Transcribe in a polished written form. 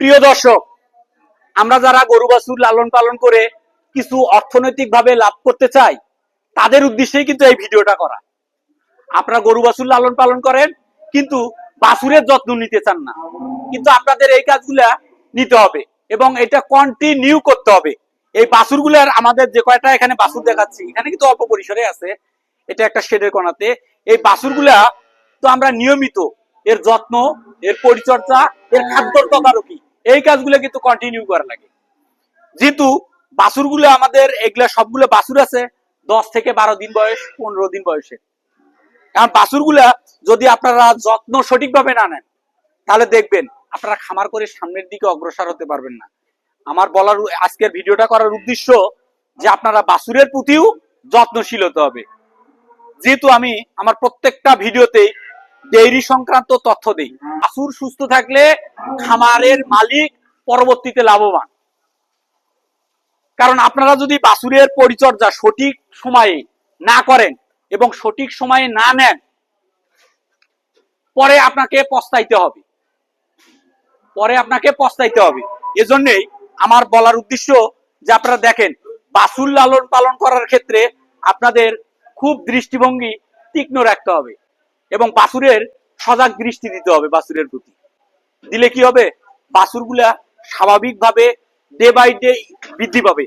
প্রিয় দর্শক, আমরা যারা গরু বাছুর লালন পালন করে কিছু অর্থনৈতিকভাবে লাভ করতে চাই, তাদের উদ্দেশ্যেই কিন্তু এই ভিডিওটা করা। আপনারা গরু বাছুর লালন পালন করেন কিন্তু বাছুরের যত্ন নিতে চান না, কিন্তু আপনাদের এই কাজগুলা নিতে হবে এবং এটা কন্টিনিউ করতে হবে। এই বাছুরগুলার আমাদের যে কয়টা এখানে বাছুর দেখাচ্ছি, এখানে কিন্তু অল্প পরিসরে আছে, এটা একটা শেডের কোণাতে। এই বাছুরগুলা তো আমরা নিয়মিত এর যত্ন, এর পরিচর্যা, এর খাদ্যর তদারকি, এই কাজগুলো কিন্তু কন্টিনিউ করা লাগে। যেহেতু বাছুরগুলো আমাদের এগুলা সবগুলো বাছুর আছে 10 থেকে 12 দিন বয়স, 15 দিন বয়সে। কারণ বাছুরগুলা যদি আপনারা যত্ন সঠিকভাবে না নেন, তাহলে দেখবেন আপনারা খামার করে সামনের দিকে অগ্রসর হতে পারবেন না। আমার বলার আজকের ভিডিওটা করার উদ্দেশ্য যে আপনারা বাছুরের প্রতিও যত্নশীল হতে হবে। যেহেতু আমি আমার প্রত্যেকটা ভিডিওতে ডেইরি সংক্রান্ত তথ্য দেই, বাছুর সুস্থ থাকলে খামারের মালিক পরবর্তীতে লাভবান। কারণ আপনারা যদি বাছুরের পরিচর্যা সঠিক সময়ে না করেন এবং সঠিক সময়ে না নেন, পরে আপনাকে পস্তাইতে হবে। এজন্যই আমার বলার উদ্দেশ্য যে আপনারা দেখেন, বাছুর লালন পালন করার ক্ষেত্রে আপনাদের খুব দৃষ্টিভঙ্গি তীক্ষ্ণ রাখতে হবে এবং বাছুরের সজাগ দৃষ্টি দিতে হবে। বাছুরের প্রতি দিলে কি হবে, বাছুরগুলা স্বাভাবিকভাবে ডে বাই ডে বৃদ্ধি পাবে